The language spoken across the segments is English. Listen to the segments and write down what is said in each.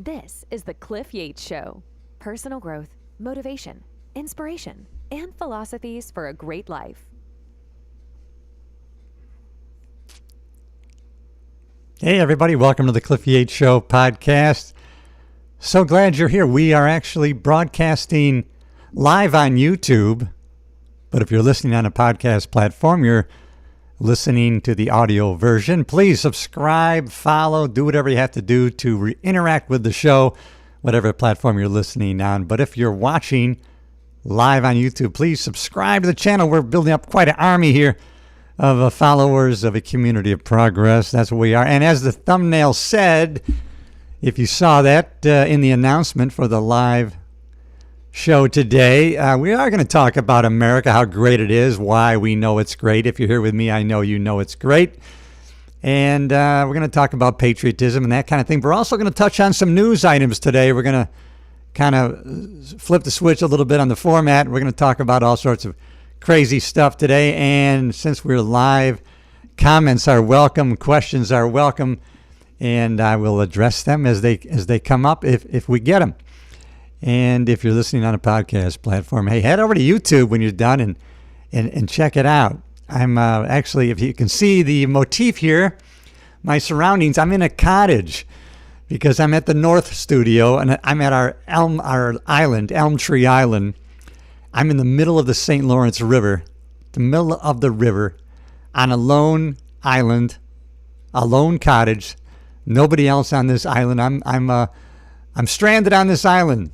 This is the Cliff Yates Show. Personal growth, motivation, inspiration, and philosophies for a great life. Hey, everybody. Welcome to the Cliff Yates Show podcast. So glad you're here. We are actually broadcasting live on YouTube. But if you're listening on a podcast platform, you're listening to the audio version. Please subscribe, follow, do whatever you have to do to interact with the show, whatever platform you're listening on. But if you're watching live on YouTube, please subscribe to the channel. We're building up quite an army here of followers of a community of progress. That's what we are. And as the thumbnail said, if you saw that in the announcement for the live show today, we are going to talk about America, how great it is, why we know it's great. If you're here with me, I know you know it's great. And we're going to talk about patriotism and that kind of thing. We're also going to touch on some news items today. We're going to kind of flip the switch a little bit on the format. We're going to talk about all sorts of crazy stuff today. And since we're live, comments are welcome, questions are welcome, and I will address them as they come up if we get them. And if you're listening on a podcast platform, hey, head over to YouTube when you're done and check it out. I'm actually, if you can see the motif here, my surroundings, I'm in a cottage because I'm at the North Studio and I'm at our island, Elm Tree Island. I'm in the middle of the St. Lawrence River, the middle of the river, on a lone island, a lone cottage. Nobody else on this island. I'm stranded on this island.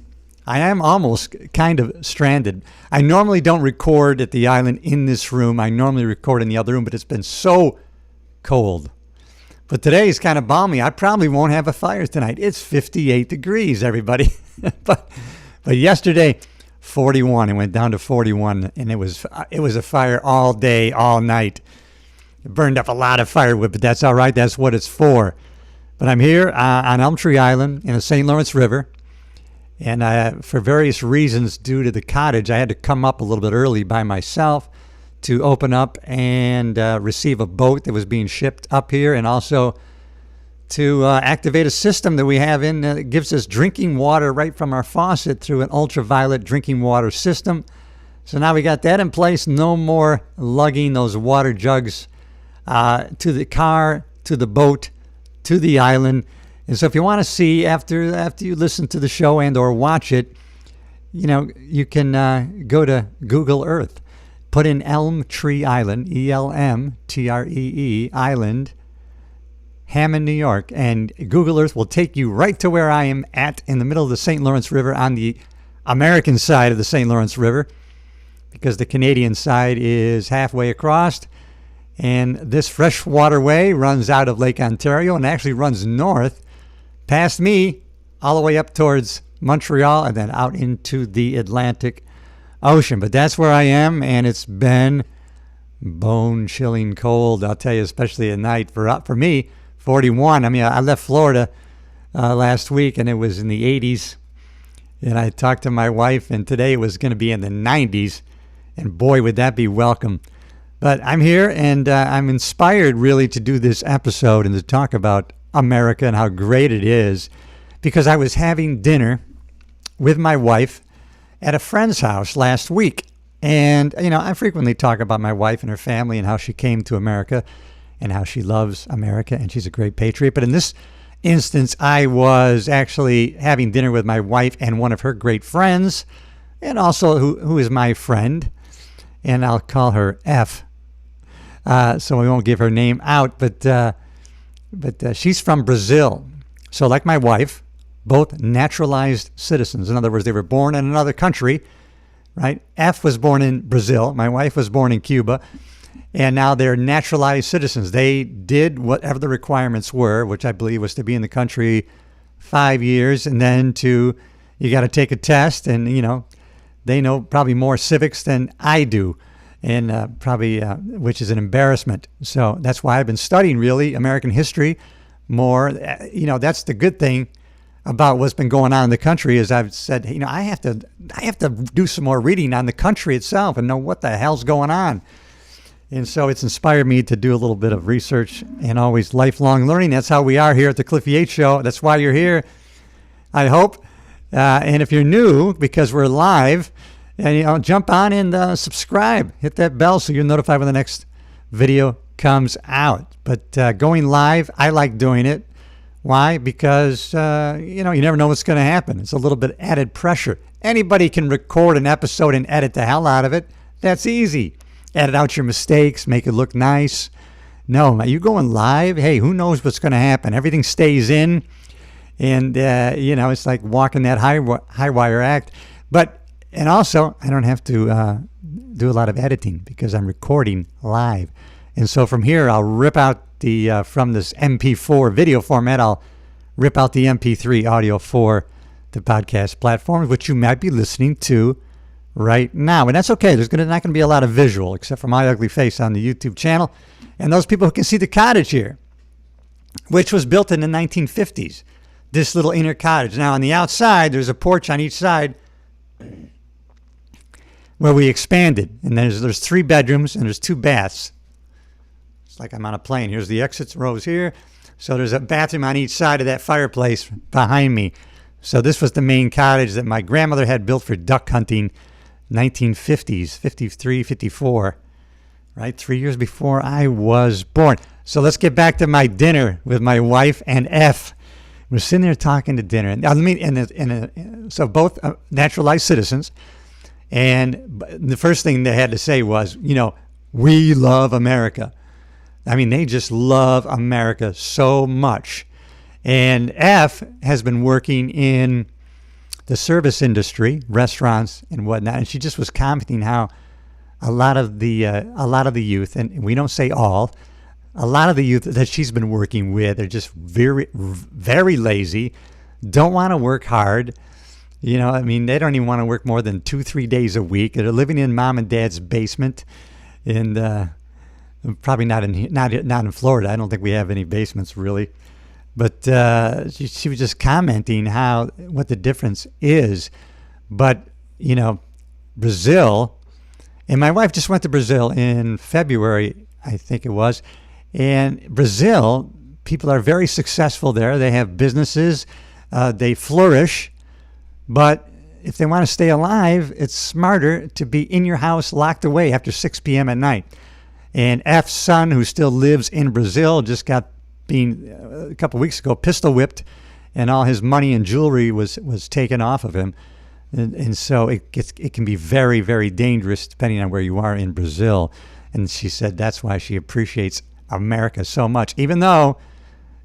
I am almost kind of stranded. I normally don't record at the island in this room. I normally record in the other room, but it's been so cold. But today is kind of balmy. I probably won't have a fire tonight. It's 58 degrees, everybody. but yesterday, 41. It went down to 41, and it was a fire all day, all night. It burned up a lot of firewood, but that's all right. That's what it's for. But I'm here on Elm Tree Island in the St. Lawrence River. And for various reasons, due to the cottage, I had to come up a little bit early by myself to open up and receive a boat that was being shipped up here, and also to activate a system that we have in that gives us drinking water right from our faucet through an ultraviolet drinking water system. So now we got that in place. No more lugging those water jugs to the car, to the boat, to the island. And so if you want to see after you listen to the show and or watch it, you can go to Google Earth. Put in Elm Tree Island, ELMTREE Island, Hammond, New York, and Google Earth will take you right to where I am at in the middle of the St. Lawrence River on the American side of the St. Lawrence River, because the Canadian side is halfway across. And this fresh waterway runs out of Lake Ontario and actually runs north past me all the way up towards Montreal and then out into the Atlantic Ocean. But that's where I am, and it's been bone-chilling cold, I'll tell you, especially at night. For me, 41. I mean, I left Florida last week, and it was in the 80s. And I talked to my wife, and today it was going to be in the 90s. And boy, would that be welcome. But I'm here, and I'm inspired really to do this episode and to talk about America and how great it is, because I was having dinner with my wife at a friend's house last week. And, I frequently talk about my wife and her family and how she came to America and how she loves America, and she's a great patriot. But in this instance, I was actually having dinner with my wife and one of her great friends, and also who is my friend, and I'll call her F. So we won't give her name out, but she's from Brazil. So like my wife, both naturalized citizens. In other words, they were born in another country, right? F was born in Brazil. My wife was born in Cuba. And now they're naturalized citizens. They did whatever the requirements were, which I believe was to be in the country 5 years, and then you got to take a test. And, they know probably more civics than I do, and probably which is an embarrassment. So that's why I've been studying really American history more. That's the good thing about what's been going on in the country is I've said, I have to do some more reading on the country itself and know what the hell's going on. And so it's inspired me to do a little bit of research and always lifelong learning. That's how we are here at the Cliff Yates Show. That's why you're here. I hope. And if you're new, because we're live, and jump on and subscribe. Hit that bell so you're notified when the next video comes out. But going live, I like doing it. Why? Because you never know what's going to happen. It's a little bit added pressure. Anybody can record an episode and edit the hell out of it. That's easy. Edit out your mistakes, make it look nice. No, you going live? Hey, who knows what's going to happen? Everything stays in, and it's like walking that high wire act. And also, I don't have to do a lot of editing because I'm recording live. And so from here, I'll rip out from this MP4 video format, I'll rip out the MP3 audio for the podcast platforms, which you might be listening to right now. And that's okay. There's not going to be a lot of visual, except for my ugly face on the YouTube channel. And those people who can see the cottage here, which was built in the 1950s, this little inner cottage. Now, on the outside, there's a porch on each side where we expanded. And there's 3 bedrooms and there's 2 baths. Like I'm on a plane. Here's the exit rows here. So there's a bathroom on each side of that fireplace behind me. So this was the main cottage that my grandmother had built for duck hunting, 1950s, 53, 54, right? 3 years before I was born. So let's get back to my dinner with my wife and F. We're sitting there talking to dinner. So both naturalized citizens. And the first thing they had to say was, we love America. I mean, they just love America so much. And F has been working in the service industry, restaurants and whatnot. And she just was commenting how a lot of the youth, and we don't say all, a lot of the youth that she's been working with are just very, very lazy, don't want to work hard. They don't even want to work more than 2-3 days a week. They're living in mom and dad's basement, and probably not in Florida. I don't think we have any basements really. But she was just commenting what the difference is. But, Brazil, and my wife just went to Brazil in February, I think it was. And Brazil, people are very successful there. They have businesses. They flourish. But if they want to stay alive, it's smarter to be in your house locked away after 6 p.m. at night. And F's son, who still lives in Brazil, just got a couple of weeks ago pistol whipped, and all his money and jewelry was taken off of him. And so it can be very, very dangerous depending on where you are in Brazil. And she said that's why she appreciates America so much, even though,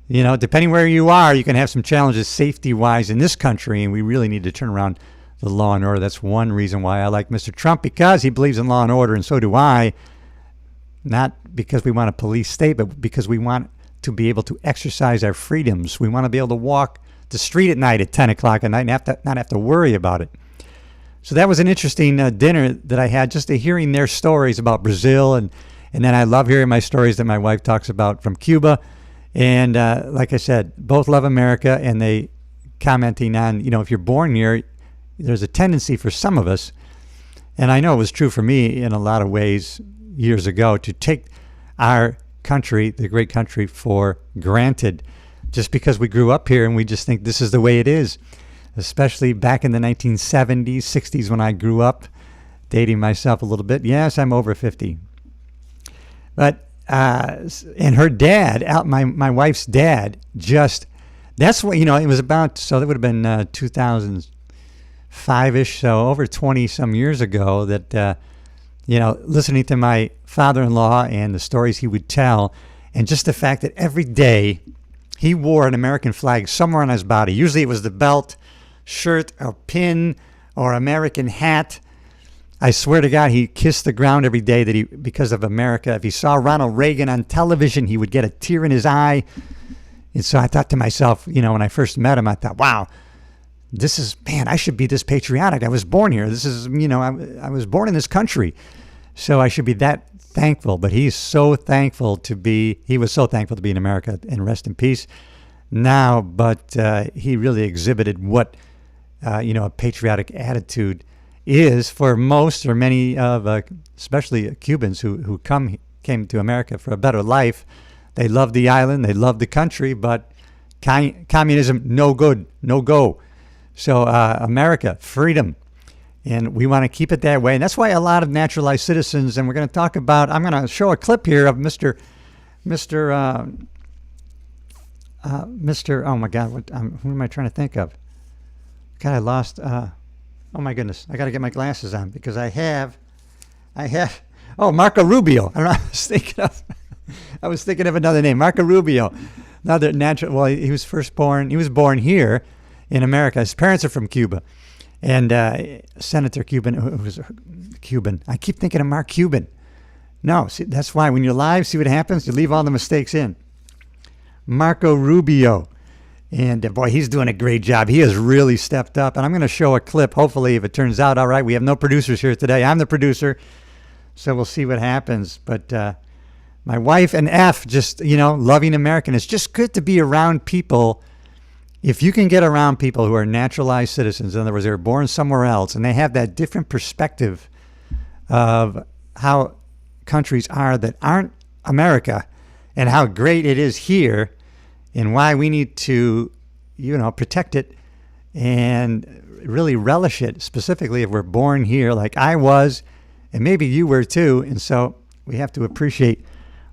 depending where you are, you can have some challenges safety-wise in this country, and we really need to turn around the law and order. That's one reason why I like Mr. Trump, because he believes in law and order, and so do I. Not because we want a police state, but because we want to be able to exercise our freedoms. We want to be able to walk the street at night at 10 o'clock at night and not have to worry about it. So that was an interesting dinner that I had, just hearing their stories about Brazil. And then I love hearing my stories that my wife talks about from Cuba. And like I said, both love America, and they commenting on, if you're born here, there's a tendency for some of us, and I know it was true for me in a lot of ways years ago, to take our country, the great country, for granted, just because we grew up here and we just think this is the way it is. Especially back in the 1970s, 60s, when I grew up, dating myself a little bit. Yes, I'm over 50. But and her dad, my wife's dad, that's what, it was about, so that would have been 2005-ish, so over 20 some years ago, that listening to my father-in-law and the stories he would tell, and just the fact that every day he wore an American flag somewhere on his body. Usually it was the belt, shirt, or pin, or American hat. I swear to God, he kissed the ground every day because of America. If he saw Ronald Reagan on television, he would get a tear in his eye. And so I thought to myself, when I first met him, I thought, wow, I should be this patriotic. I was born here. This is, I was born in this country. So I should be that thankful. But he was so thankful to be in America, and rest in peace now. But he really exhibited what, a patriotic attitude is for most or many of, especially Cubans who came to America for a better life. They love the island, they love the country, but communism, no good, no go. So America, freedom. And we want to keep it that way. And that's why a lot of naturalized citizens, and we're going to talk about, I'm going to show a clip here of Mr. Oh my God, who am I trying to think of? God, I lost, oh my goodness, I got to get my glasses on because I have, Marco Rubio. I don't know, I was thinking of another name, Marco Rubio. Another natural, well, he was born here in America. His parents are from Cuba. And Senator Cuban, who was Cuban. I keep thinking of Mark Cuban. No, see, that's why when you're live, see what happens? You leave all the mistakes in. Marco Rubio. And boy, he's doing a great job. He has really stepped up. And I'm going to show a clip, hopefully, if it turns out all right. We have no producers here today. I'm the producer. So we'll see what happens. But my wife and F, just, loving American. It's just good to be around people. If you can get around people who are naturalized citizens, in other words, they were born somewhere else, and they have that different perspective of how countries are that aren't America and how great it is here and why we need to, protect it and really relish it, specifically if we're born here like I was, and maybe you were too. And so we have to appreciate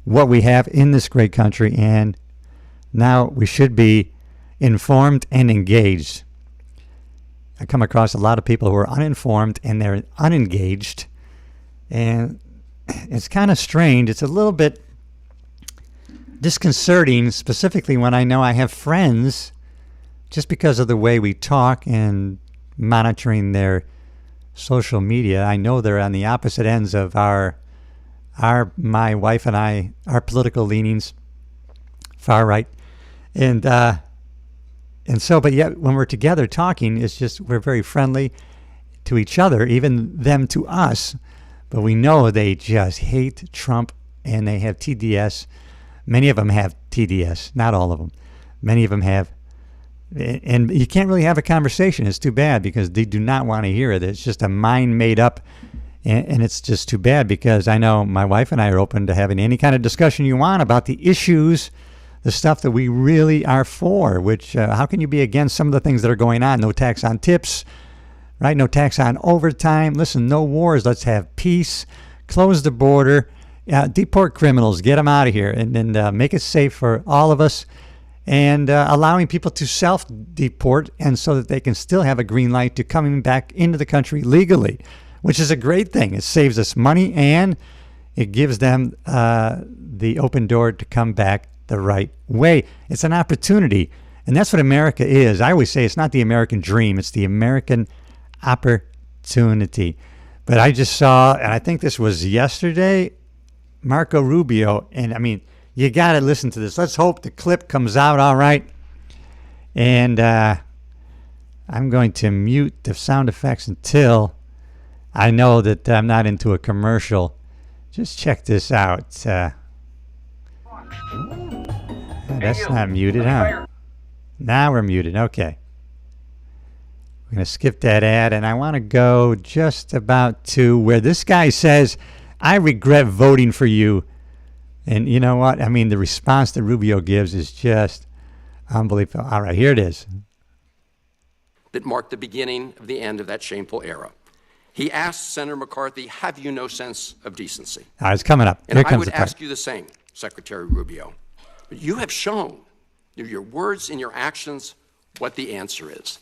what we have in this great country, and now we should be informed and engaged. I come across a lot of people who are uninformed and they're unengaged, and it's kind of strange. It's a little bit disconcerting, specifically when I know I have friends, just because of the way we talk and monitoring their social media. I know they're on the opposite ends of my wife and I, our political leanings, far right, and so, but yet when we're together talking, it's just, we're very friendly to each other, even them to us. But we know they just hate Trump and they have TDS. Many of them have TDS, not all of them. Many of them have. And you can't really have a conversation. It's too bad because they do not want to hear it. It's just a mind made up. And it's just too bad because I know my wife and I are open to having any kind of discussion you want about the issues, the stuff that we really are for, which how can you be against some of the things that are going on? No tax on tips, right? No tax on overtime. Listen, no wars. Let's have peace. Close the border. Deport criminals. Get them out of here. And then make it safe for all of us. And allowing people to self-deport and so that they can still have a green light to coming back into the country legally, which is a great thing. It saves us money and it gives them the open door to come back the right way. It's an opportunity, and that's what America is. I always say it's not the American dream, it's the American opportunity. But I just saw, and I think this was yesterday, Marco Rubio, and I mean, you got to listen to this. Let's hope the clip comes out all right. And I'm going to mute the sound effects until I know that I'm not into a commercial. Just check this out. That's not muted, huh? Now we're muted. Okay. We're going to skip that ad, and I want to go just about to where this guy says, I regret voting for you. And you know what? I mean, the response that Rubio gives is just unbelievable. All right, here it is. That marked the beginning of the end of that shameful era. He asked Senator McCarthy, have you no sense of decency? All right, it's coming up. And Here I comes would the part. ask you the same, Secretary Rubio. You have shown through your words and your actions what the answer is.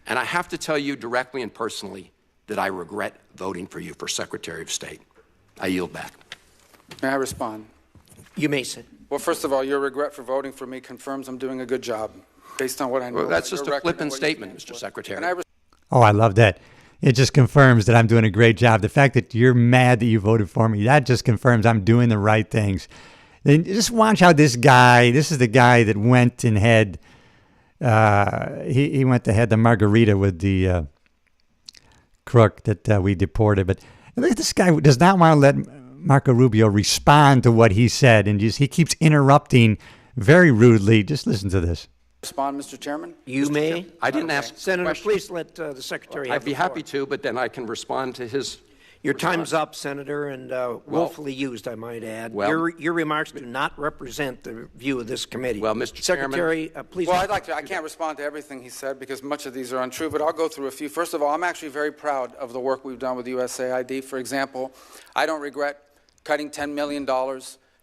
And I have to tell you directly and personally that I regret voting for you for Secretary of State. I yield back. May I respond? You may sit. Well, first of all, your regret for voting for me confirms I'm doing a good job based on what I know. Well, that's just your a record and flippant what you statement, stand Mr. for. Secretary. And Oh, I love that. It just confirms that I'm doing a great job. The fact that you're mad that you voted for me, that just confirms I'm doing the right things. Then just watch how this is the guy that went and had, he went to had the margarita with the crook that we deported. But look at this guy who does not want to let Marco Rubio respond to what he said. And he keeps interrupting very rudely. Just listen to this. respond, Mr. Chairman? You may. I didn't ask Senator, questions. please let the Secretary have I'd be the floor. happy to, but then I can respond to his Your time's up, Senator, and willfully used, I might add. Well- Your remarks do not represent the view of this committee. Well, Mr. Chairman- Secretary, please. Well, I'd like to. I can't respond to everything he said because much of these are untrue, but I'll go through a few. First of all, I'm actually very proud of the work we've done with USAID. For example, I don't regret cutting $10 million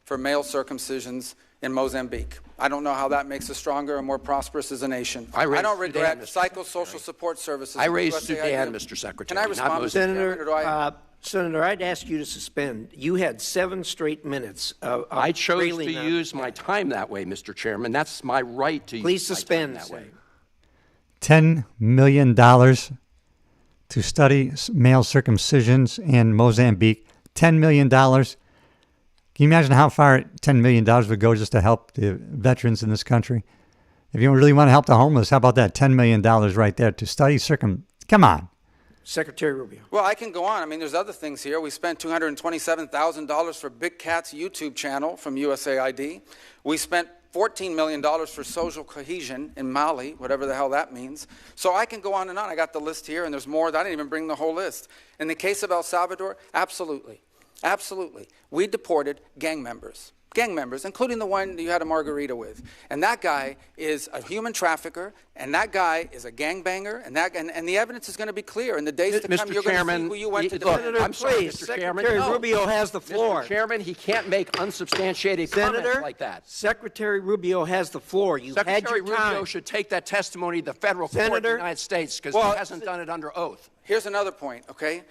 for male circumcisions in Mozambique. I don't know how that makes us stronger and more prosperous as a nation. I raised don't Sudan, regret Mr. psychosocial support services. I raised with USAID. Sudan, Mr. Secretary. Can I not respond, Mr. Mozambique. Chairman, or do I? Senator, I'd ask you to suspend. You had 7 straight minutes of I chose to railing use my time that way, Mr. Chairman. That's my right to Please use suspend, my time that way. Senator. $10 million to study male circumcisions in Mozambique. $10 million. Can you imagine how far $10 million would go just to help the veterans in this country? If you really want to help the homeless, how about that? $10 million right there to study Come on. Secretary Rubio. Well, I can go on. I mean, there's other things here. We spent $227,000 for Big Cat's YouTube channel from USAID. We spent $14 million for social cohesion in Mali, whatever the hell that means. So I can go on and on. I got the list here, and there's more. I didn't even bring the whole list. In the case of El Salvador, absolutely. Absolutely. We deported gang members, including the one you had a margarita with. And that guy is a human trafficker, and that guy is a gangbanger, and the evidence is going to be clear. In the days to come, Mr. you're going to Chairman, see who you went to look, defend. I'm sorry, please, Mr. Chairman. Secretary No. Rubio has the floor. Mr. Chairman, he can't make unsubstantiated comments Senator, like that. Secretary Rubio has the floor. You've had Secretary your time. Rubio should take that testimony to the federal court of the Senator, United States because well, he hasn't done it under oath. Here's another point, okay?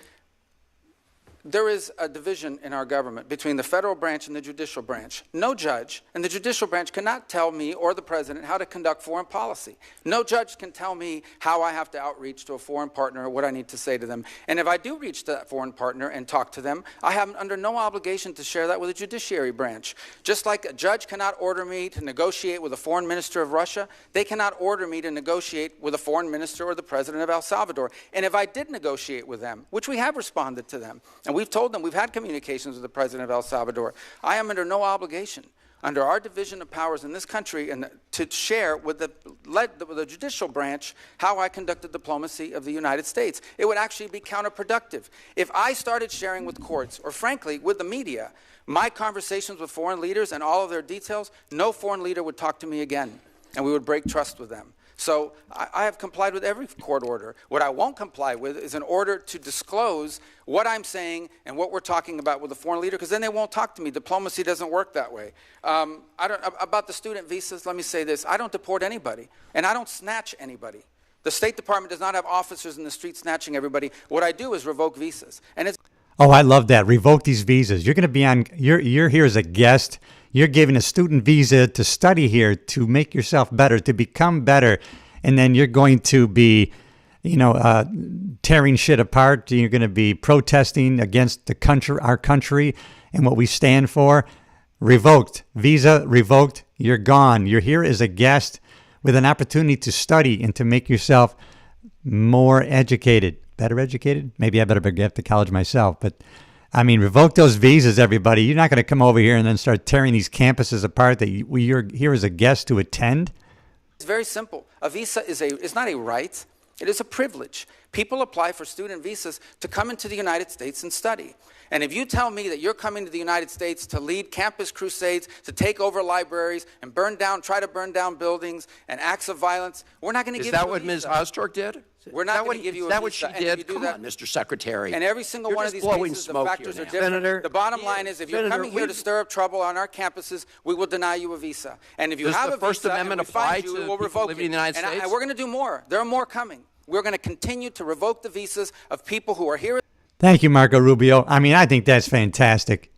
There is a division in our government between the federal branch and the judicial branch. No judge in the judicial branch cannot tell me or the president how to conduct foreign policy. No judge can tell me how I have to outreach to a foreign partner or what I need to say to them. And if I do reach to that foreign partner and talk to them, I have under no obligation to share that with the judiciary branch. Just like a judge cannot order me to negotiate with a foreign minister of Russia, they cannot order me to negotiate with a foreign minister or the president of El Salvador. And if I did negotiate with them, which we have responded to them, and we've told them we've had communications with the president of El Salvador, I am under no obligation under our division of powers in this country and to share with the judicial branch how I conducted diplomacy of the United States. It would actually be counterproductive. If I started sharing with courts, or frankly, with the media, my conversations with foreign leaders and all of their details, no foreign leader would talk to me again, and we would break trust with them. So I have complied with every court order. What I won't comply with is an order to disclose what I'm saying and what we're talking about with a foreign leader, because then they won't talk to me. Diplomacy doesn't work that way. About the student visas, let me say this. I don't deport anybody, and I don't snatch anybody. The State Department does not have officers in the street snatching everybody. What I do is revoke visas. And it's Oh, I love that. Revoke these visas. You're going to be on, you're here as a guest. You're given a student visa to study here, to make yourself better, to become better. And then you're going to be, tearing shit apart. You're going to be protesting against the country, our country, and what we stand for. Revoked. Visa revoked. You're gone. You're here as a guest with an opportunity to study and to make yourself more educated. Better educated? Maybe I better get to college myself. But, revoke those visas, everybody. You're not going to come over here and then start tearing these campuses apart that you're here as a guest to attend. It's very simple. A visa is not a right. It is a privilege. People apply for student visas to come into the United States and study. And if you tell me that you're coming to the United States to lead campus crusades, to take over libraries and try to burn down buildings and acts of violence, we're not going to give you a visa. Is that what Ms. Ostork did? We're not going to give you a visa. Is that what she And if did? you do Come that, on, Mr. Secretary. and every single You're one of just these blowing cases, the smoke factors here are now. different. Senator, the bottom line is, if you're Senator, coming here to stir up trouble on our campuses, we will deny you a visa. And if you Does have the a First visa Amendment and we find apply you, to we'll people revoke living it. in the United And States? we're going to do more. There are more coming. We're going to continue to revoke the visas of people who are here. Thank you, Marco Rubio. I think that's fantastic.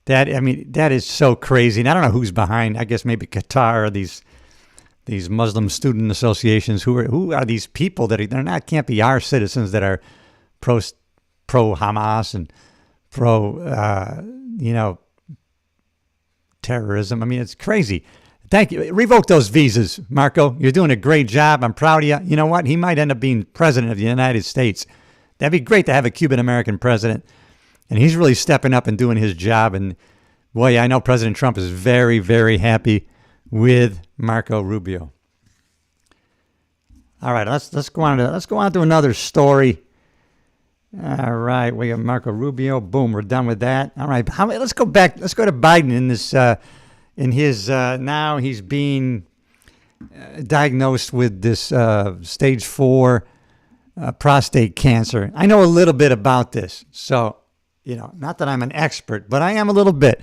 That is so crazy. And I don't know who's behind. I guess maybe Qatar or these Muslim student associations. Who are these people that can't be our citizens that are pro Hamas and pro terrorism. It's crazy. Thank you. Revoke those visas, Marco. You're doing a great job. I'm proud of you. You know what? He might end up being president of the United States. That'd be great to have a Cuban-American president. And he's really stepping up and doing his job. And boy, I know President Trump is very, very happy with Marco Rubio. All right, let's go on to another story. All right, we got Marco Rubio. Boom, we're done with that. All right, let's go back. Let's go to Biden in this. In his now he's being diagnosed with this stage 4 prostate cancer. I know a little bit about this, so not that I'm an expert, but I am a little bit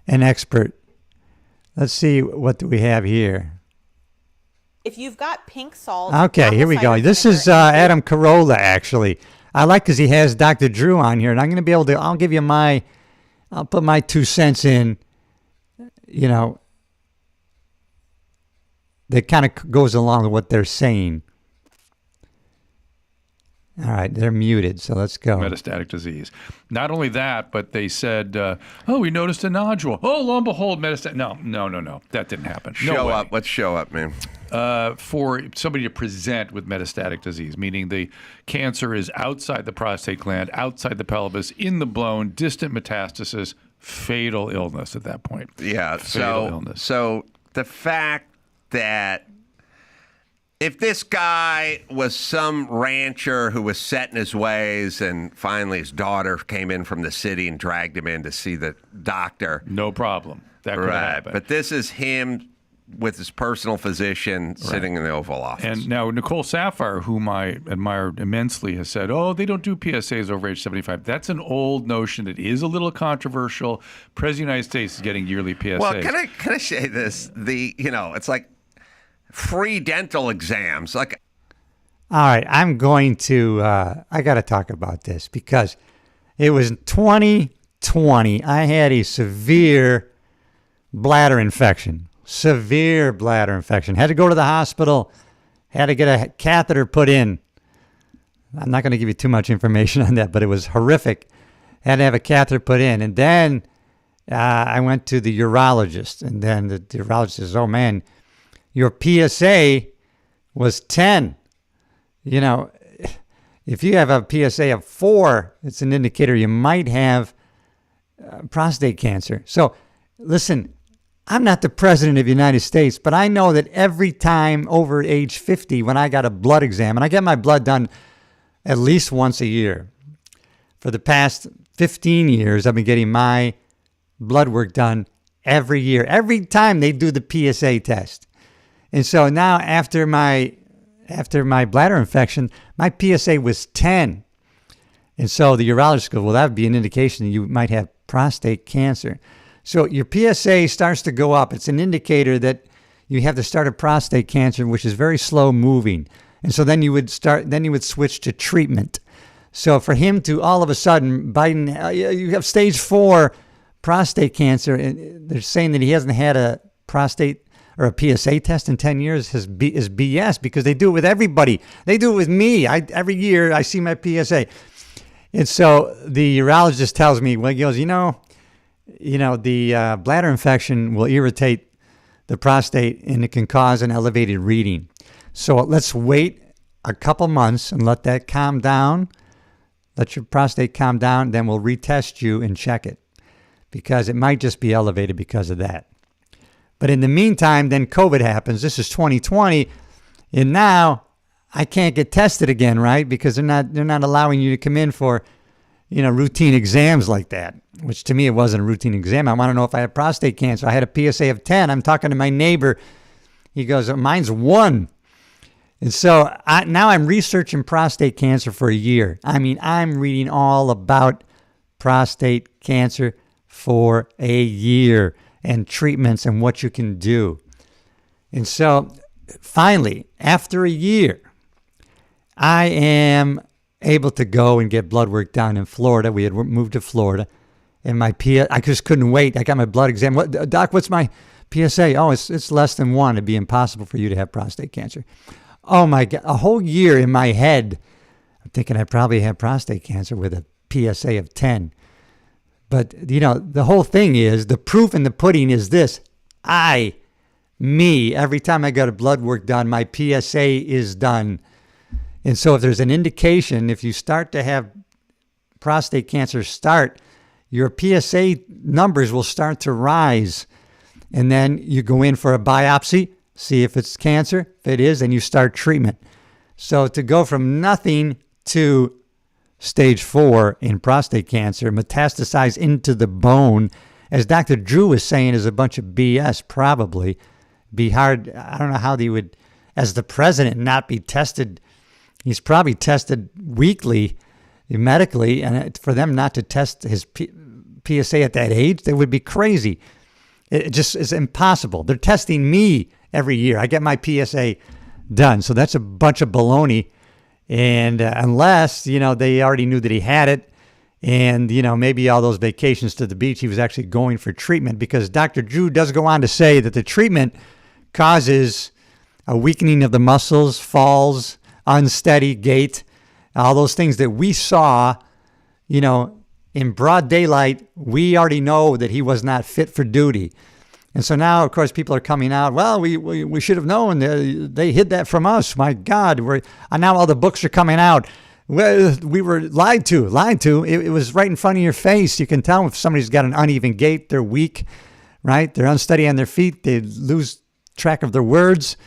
an expert. Let's see, what do we have here? If you've got pink salt. Okay, here we go. This is Adam Carolla, actually. I like because he has Dr. Drew on here, and I'm going to be able to, I'll put my 2 cents in, that kind of goes along with what they're saying. All right, they're muted, so let's go. Metastatic disease. Not only that, but they said, we noticed a nodule. Oh, lo and behold, metastatic. No. That didn't happen. Show up. Let's show up, man. For somebody to present with metastatic disease, meaning the cancer is outside the prostate gland, outside the pelvis, in the bone, distant metastasis, fatal illness at that point. Yeah, fatal illness. So the fact that if this guy was some rancher who was set in his ways and finally his daughter came in from the city and dragged him in to see the doctor. No problem. That could happen. But this is him with his personal physician sitting in the Oval Office. And now Nicole Saphier, whom I admire immensely, has said, they don't do PSAs over age 75. That's an old notion. It is a little controversial. President of the United States is getting yearly PSAs. Well, can I say this? It's like free dental exams. All right, I'm going to, I got to talk about this because it was 2020. I had a severe bladder infection. Had to go to the hospital, had to get a catheter put in. I'm not going to give you too much information on that, but it was horrific. Had to have a catheter put in. And then I went to the urologist, and then the urologist says, oh, man, your PSA was 10. If you have a PSA of 4, it's an indicator you might have prostate cancer. So, listen, I'm not the president of the United States, but I know that every time over age 50, when I got a blood exam, and I get my blood done at least once a year. For the past 15 years, I've been getting my blood work done every year. Every time they do the PSA test. And so now after my bladder infection, my PSA was 10. And so the urologist goes, well, that would be an indication that you might have prostate cancer. So your PSA starts to go up. It's an indicator that you have the start of prostate cancer, which is very slow moving. And so then you would switch to treatment. So for him to all of a sudden, Biden, you have stage 4 prostate cancer, and they're saying that he hasn't had a prostate or a PSA test in 10 years is BS, because they do it with everybody. They do it with me. Every year I see my PSA. And so the urologist tells me, well, he goes, the bladder infection will irritate the prostate and it can cause an elevated reading. So let's wait a couple months and let that calm down. Let your prostate calm down. Then we'll retest you and check it, because it might just be elevated because of that. But in the meantime, then COVID happens. This is 2020. And now I can't get tested again, right? Because they're not allowing you to come in for, routine exams like that, which to me, it wasn't a routine exam. I want to know if I had prostate cancer. I had a PSA of 10. I'm talking to my neighbor. He goes, mine's 1. And so now I'm researching prostate cancer for a year. I mean, I'm reading all about prostate cancer for a year and treatments and what you can do. And so finally, after a year, I am able to go and get blood work done in Florida. We had moved to Florida, and I just couldn't wait. I got my blood exam. Doc, what's my PSA? Oh, it's less than 1. It'd be impossible for you to have prostate cancer. Oh my God, a whole year in my head, I'm thinking I probably have prostate cancer with a PSA of 10. But, the whole thing is, the proof in the pudding is this. Every time I got a blood work done, my PSA is done. And so if there's an indication, if you start to have prostate cancer your PSA numbers will start to rise. And then you go in for a biopsy, see if it's cancer. If it is, then you start treatment. So to go from nothing to stage 4 in prostate cancer, metastasized into the bone, as Dr. Drew was saying, is a bunch of BS, probably. Be hard. I don't know how they would, as the president, not be tested. He's probably tested weekly medically, and for them not to test his PSA at that age, they would be crazy. It just is impossible. They're testing me every year. I get my PSA done. So that's a bunch of baloney. And unless, they already knew that he had it, and, maybe all those vacations to the beach, he was actually going for treatment, because Dr. Drew does go on to say that the treatment causes a weakening of the muscles, falls, unsteady gait, all those things that we saw, in broad daylight. We already know that he was not fit for duty. And so now, of course, people are coming out, well, we should have known. They hid that from us. My God. Now all the books are coming out. We were lied to. It was right in front of your face. You can tell if somebody's got an uneven gait, they're weak, right? They're unsteady on their feet. They lose track of their words.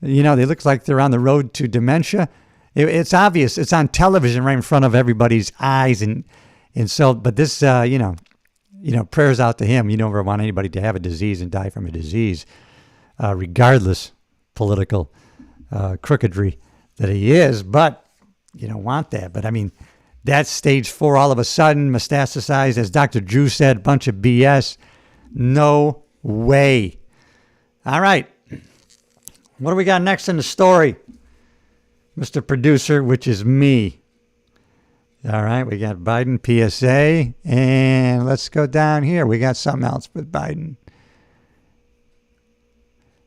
They look like they're on the road to dementia. It's obvious. It's on television right in front of everybody's eyes. And so, but this, prayers out to him. You don't ever want anybody to have a disease and die from a disease, regardless political crookedry that he is. But you don't want that. But I mean, that's stage 4 all of a sudden, metastasized, as Dr. Drew said, bunch of BS. No way. All right. What do we got next in the story, Mr. Producer, which is me? All right, we got Biden PSA, and let's go down here. We got something else with Biden.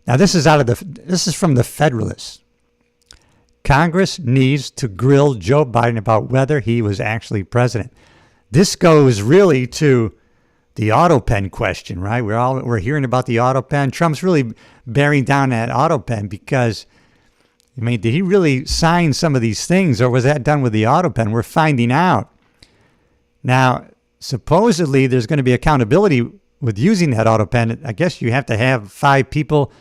Now, this is from the Federalist. Congress needs to grill Joe Biden about whether he was actually president. This goes really to the auto pen question, right? We're hearing about the auto pen. Trump's really bearing down that auto pen because, did he really sign some of these things, or was that done with the auto pen? We're finding out. Now, supposedly there's going to be accountability with using that auto pen. I guess you have to have 5 people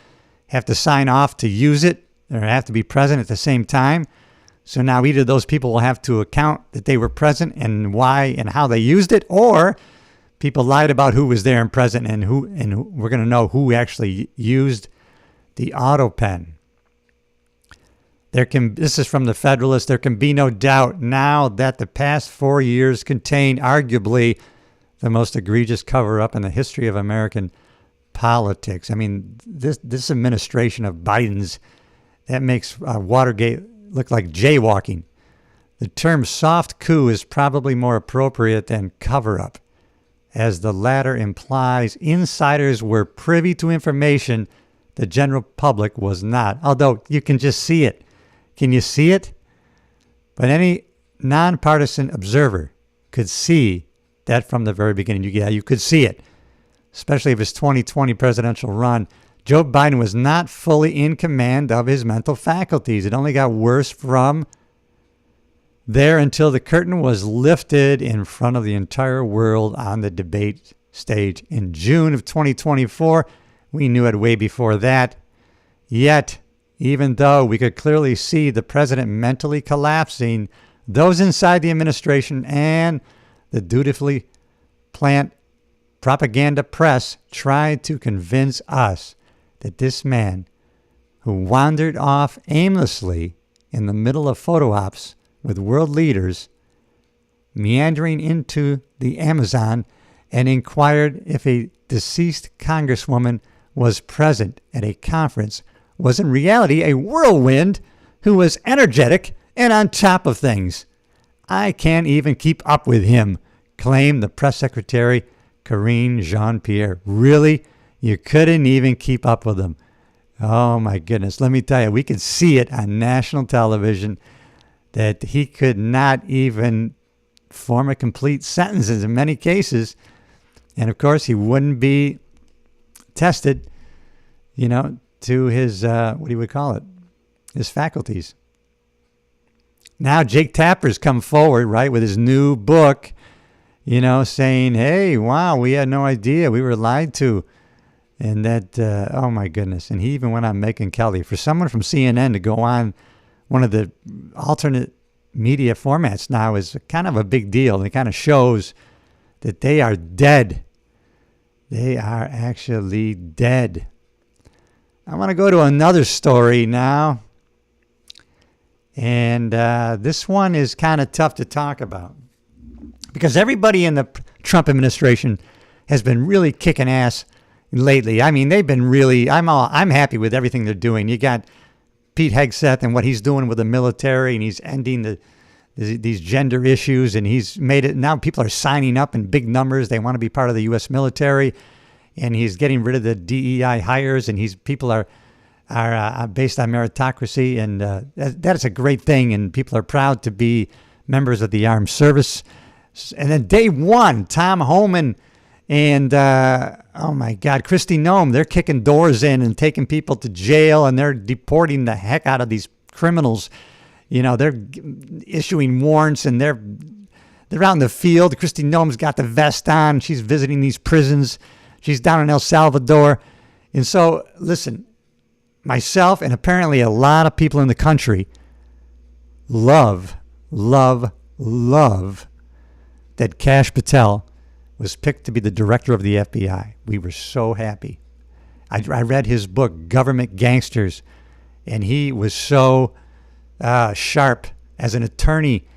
have to sign off to use it, or have to be present at the same time. So now either those people will have to account that they were present and why and how they used it, or people lied about who was there and present, and we're going to know who actually used the auto pen. This is from the Federalist. There can be no doubt now that the past 4 years contain arguably the most egregious cover-up in the history of American politics. This administration of Biden's, that makes Watergate look like jaywalking. The term soft coup is probably more appropriate than cover-up, as the latter implies insiders were privy to information the general public was not. Although you can just see it. Can you see it? But any nonpartisan observer could see that from the very beginning. You could see it, especially if his 2020 presidential run. Joe Biden was not fully in command of his mental faculties. It only got worse from there until the curtain was lifted in front of the entire world on the debate stage in June of 2024. We knew it way before that. Yet, even though we could clearly see the president mentally collapsing, those inside the administration and the dutifully planned propaganda press tried to convince us that this man, who wandered off aimlessly in the middle of photo ops with world leaders, meandering into the Amazon and inquired if a deceased congresswoman was present at a conference, was in reality a whirlwind who was energetic and on top of things. I can't even keep up with him, claimed the press secretary, Karine Jean-Pierre. Really? You couldn't even keep up with him. Oh, my goodness. Let me tell you, we could see it on national television that he could not even form a complete sentence in many cases. And, of course, he wouldn't be tested, to his, what do we call it, his faculties. Now Jake Tapper's come forward, right, with his new book, saying, hey, wow, we had no idea. We were lied to. And that, oh my goodness. And he even went on Megyn Kelly. For someone from CNN to go on one of the alternate media formats now is kind of a big deal. It kind of shows that they are dead. They are actually dead. I want to go to another story now. And this one is kind of tough to talk about because everybody in the Trump administration has been really kicking ass lately. I mean, they've been really, I'm happy with everything they're doing. You got Pete Hegseth and what he's doing with the military, and he's ending these gender issues, and he's made it, now people are signing up in big numbers. They want to be part of the U.S. military, and he's getting rid of the DEI hires, and people are based on meritocracy, and that is a great thing, and people are proud to be members of the armed service. And then day one, Tom Homan and, oh my God, Kristi Noem, they're kicking doors in and taking people to jail, and they're deporting the heck out of these criminals. You know, they're issuing warrants, and they're out in the field. Kristi Noem's got the vest on. She's visiting these prisons. She's down in El Salvador. And so, listen, myself and apparently a lot of people in the country love that Kash Patel was picked to be the director of the FBI. We were so happy. I read his book, Government Gangsters, and he was so sharp as an attorney,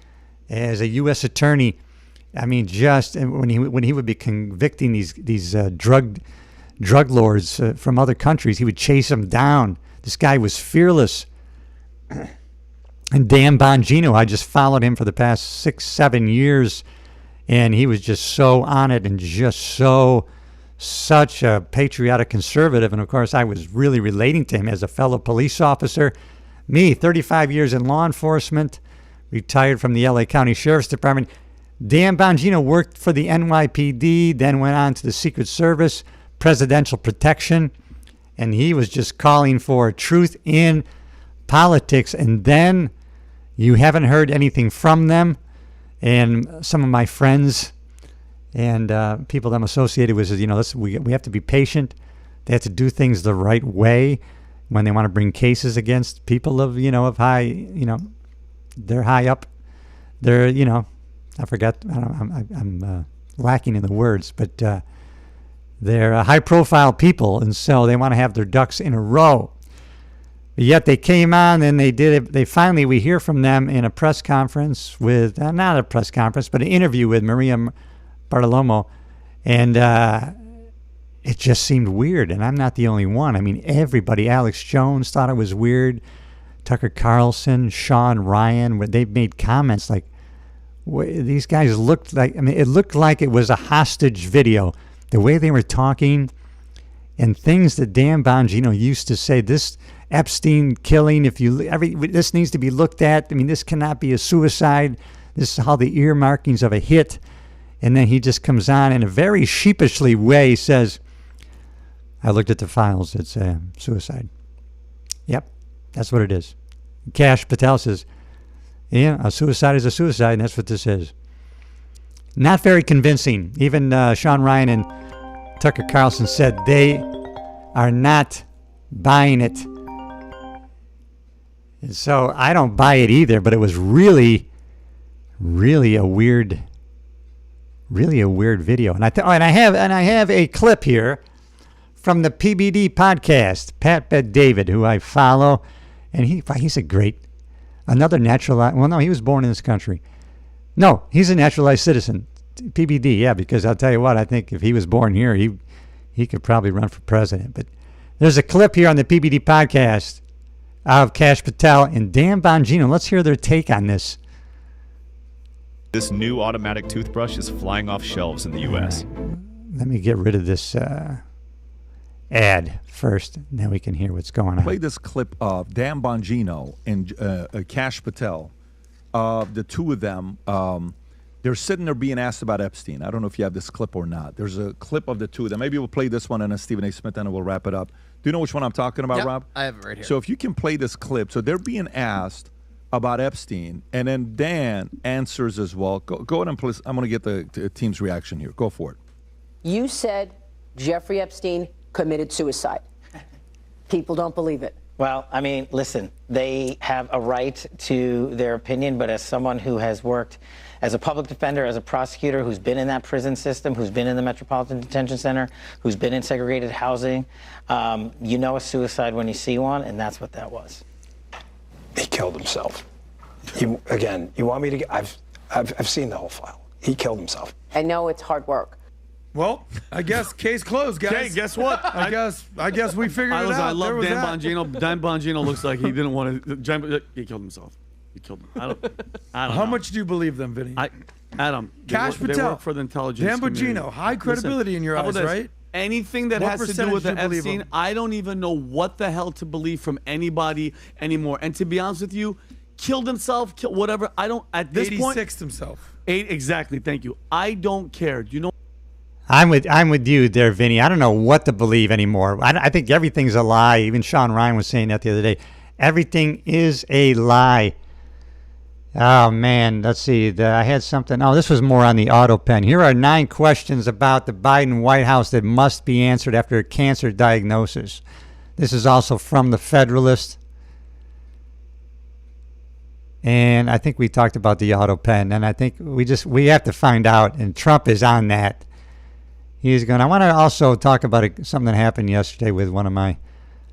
as a U.S. attorney. I mean, just when he would be convicting these drug lords from other countries, he would chase them down. This guy was fearless. And Dan Bongino, I just followed him for the past 6-7 years, and he was just so on it and just such a patriotic conservative. And of course, I was really relating to him as a fellow police officer. Me, 35 years in law enforcement, retired from the LA County Sheriff's Department. Dan Bongino worked for the NYPD, then went on to the Secret Service, presidential protection, and he was just calling for truth in politics. And then you haven't heard anything from them. And some of my friends and people that I'm associated with says, we have to be patient. They have to do things the right way when they want to bring cases against people of high, they're high up. They're, I forgot, I'm lacking in the words, but they're high-profile people, and so they want to have their ducks in a row. But yet they came on and they did it. They finally, we hear from them in a press conference with, not a press conference, but an interview with Maria Bartiromo, and it just seemed weird, and I'm not the only one. I mean, everybody, Alex Jones thought it was weird, Tucker Carlson, Sean Ryan, where they made comments like, these guys looked like, it looked like it was a hostage video. The way they were talking and things that Dan Bongino used to say, this Epstein killing, this needs to be looked at. I mean, this cannot be a suicide. This is how the earmarkings of a hit. And then he just comes on in a very sheepishly way says, I looked at the files. It's a suicide. Yep, that's what it is. Kash Patel says, yeah, a suicide is a suicide, and that's what this is. Not very convincing. Even Sean Ryan and Tucker Carlson said they are not buying it. And so I don't buy it either, but it was really a weird video. And I have a clip here from the PBD podcast. Pat Bet-David, who I follow, and he's a great, another naturalized. Well, no, he was born in this country. No, he's a naturalized citizen. PBD, yeah, because I'll tell you what, I think if he was born here, he could probably run for president. But there's a clip here on the PBD podcast of Kash Patel and Dan Bongino. Let's hear their take on this. This new automatic toothbrush is flying off shelves in the U.S. Let me get rid of this ad first, and then we can hear what's going on. Play this clip of Dan Bongino and Kash Patel. The two of them, they're sitting there being asked about Epstein. I don't know if you have this clip or not. There's a clip of the two of them. Maybe we'll play this one and then Stephen A. Smith, and we'll wrap it up. Do you know which one I'm talking about, Rob? I have it right here. So if you can play this clip. So they're being asked about Epstein, and then Dan answers as well. Go ahead and please. I'm going to get the team's reaction here. Go for it. You said Jeffrey Epstein committed suicide. People don't believe it. Well, I mean, listen, they have a right to their opinion, but as someone who has worked as a public defender, as a prosecutor, who's been in that prison system, who's been in the Metropolitan Detention Center, who's been in segregated housing, you know a suicide when you see one, and that's what that was. He killed himself. You want me to? I've seen the whole file. He killed himself. I know it's hard work. Well, I guess case closed, guys. Okay, guess what? I guess we figured it out. I love Dan Bongino. Dan Bongino looks like he didn't want to. He killed himself. He killed him. I don't How know. much do you believe them, Vinny? Adam, Cash they Patel, work for the intelligence Dan community. Bongino, high credibility in your how eyes, about this? right? Anything that What has to do with the percentage do you believe Epstein, him? I don't even know what the hell to believe from anybody anymore. And to be honest with you, killed himself, whatever. I don't, at this point. 86 himself. Exactly, thank you. I don't care. You know. I'm with you there, Vinny. I don't know what to believe anymore. I think everything's a lie. Even Sean Ryan was saying that the other day. Everything is a lie. Oh, man. Let's see. I had something. Oh, this was more on the auto pen. Here are 9 questions about the Biden White House that must be answered after a cancer diagnosis. This is also from the Federalist. And I think we talked about the auto pen. And I think we have to find out. And Trump is on that. He's going. I want to also talk about something that happened yesterday with one of my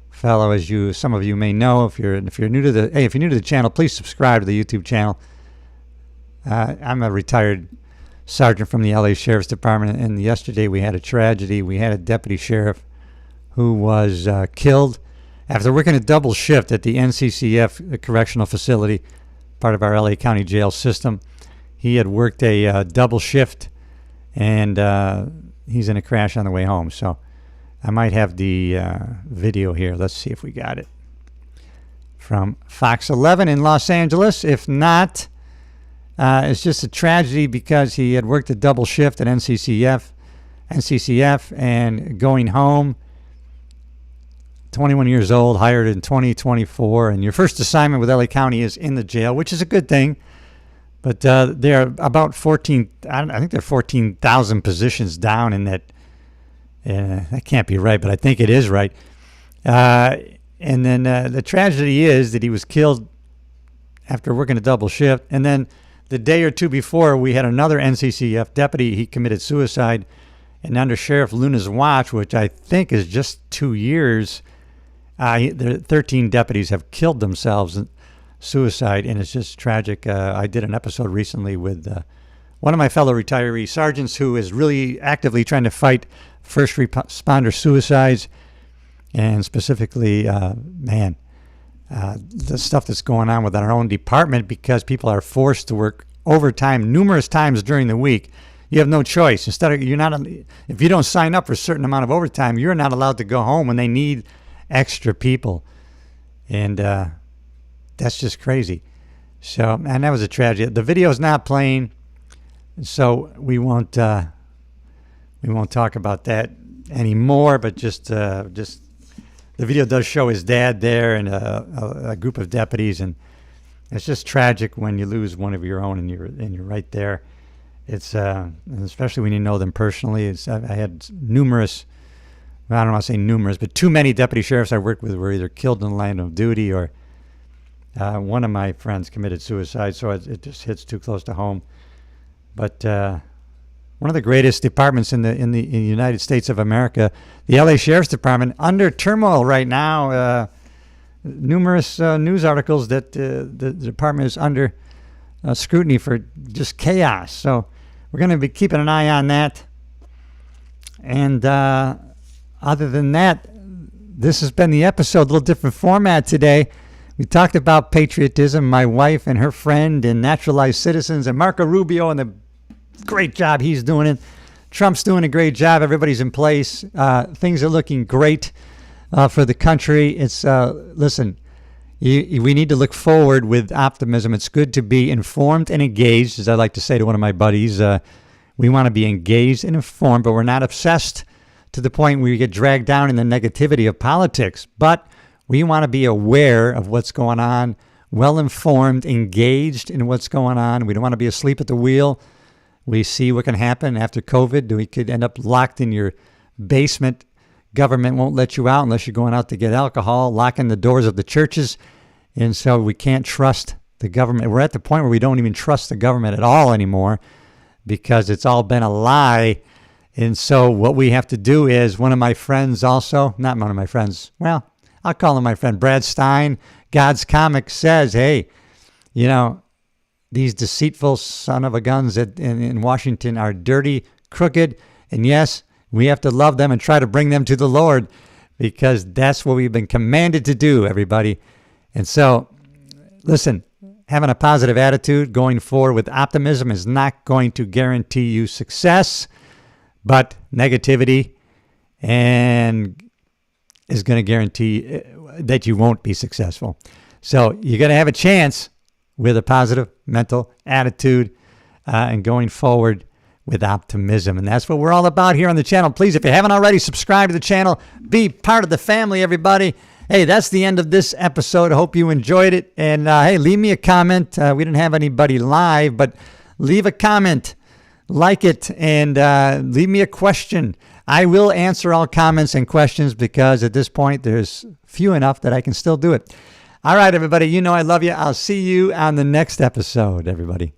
fellow, as some of you may know. If you're new to the channel, please subscribe to the YouTube channel. I'm a retired sergeant from the LA Sheriff's Department, and yesterday we had a tragedy. We had a deputy sheriff who was killed after working a double shift at the NCCF correctional facility, part of our LA County jail system. He had worked a double shift, and he's in a crash on the way home. So I might have the video here. Let's see if we got it. From Fox 11 in Los Angeles. If not, it's just a tragedy because he had worked a double shift at NCCF, and going home, 21 years old, hired in 2024, and your first assignment with LA County is in the jail, which is a good thing. But there are about 14, I think there are 14,000 positions down in that. That can't be right, but I think it is right. And then the tragedy is that he was killed after working a double shift. And then the day or two before, we had another NCCF deputy. He committed suicide. And under Sheriff Luna's watch, which I think is just 2 years, 13 deputies have killed themselves in suicide, and it's just tragic. I did an episode recently with one of my fellow retiree sergeants who is really actively trying to fight first responder suicides, and specifically, the stuff that's going on with our own department because people are forced to work overtime numerous times during the week. You have no choice. If you don't sign up for a certain amount of overtime, you're not allowed to go home when they need extra people, and that's just crazy. So, and that was a tragedy. The video is not playing, so we won't talk about that anymore. But just the video does show his dad there and a group of deputies, and it's just tragic when you lose one of your own and you're right there. It's and especially when you know them personally. I had numerous. I don't want to say numerous, but too many deputy sheriffs I worked with were either killed in the line of duty or one of my friends committed suicide, so it just hits too close to home. But one of the greatest departments in the United States of America, the LA Sheriff's Department, under turmoil right now. Numerous news articles that the department is under scrutiny for just chaos. So we're going to be keeping an eye on that. And other than that, this has been the episode. A little different format today. We talked about patriotism, my wife and her friend, and naturalized citizens, and Marco Rubio and the great job he's doing it. Trump's doing a great job. Everybody's in place. Things are looking great for the country. It's listen, we need to look forward with optimism. It's good to be informed and engaged, as I like to say to one of my buddies. We want to be engaged and informed, but we're not obsessed to the point where we get dragged down in the negativity of politics. But we want to be aware of what's going on, well-informed, engaged in what's going on. We don't want to be asleep at the wheel. We see what can happen after COVID. We could end up locked in your basement, Government won't let you out unless you're going out to get alcohol, locking the doors of the churches. And so we can't trust the government. We're at the point where we don't even trust the government at all anymore because it's all been a lie. And so what we have to do is, one of my friends also, not one of my friends, well, I'll call him my friend, Brad Stein, God's Comic, says, hey, you know, these deceitful son of a guns in Washington are dirty, crooked, and yes, we have to love them and try to bring them to the Lord because that's what we've been commanded to do, everybody. And so, listen, having a positive attitude going forward with optimism is not going to guarantee you success, but negativity and is going to guarantee that you won't be successful. So you're going to have a chance with a positive mental attitude and going forward with optimism. And that's what we're all about here on the channel. Please, if you haven't already, subscribe to the channel. Be part of the family, everybody. Hey, that's the end of this episode. I hope you enjoyed it. And hey, leave me a comment. We didn't have anybody live, but leave a comment, like it, and leave me a question. I will answer all comments and questions because at this point, there's few enough that I can still do it. All right, everybody, you know I love you. I'll see you on the next episode, everybody.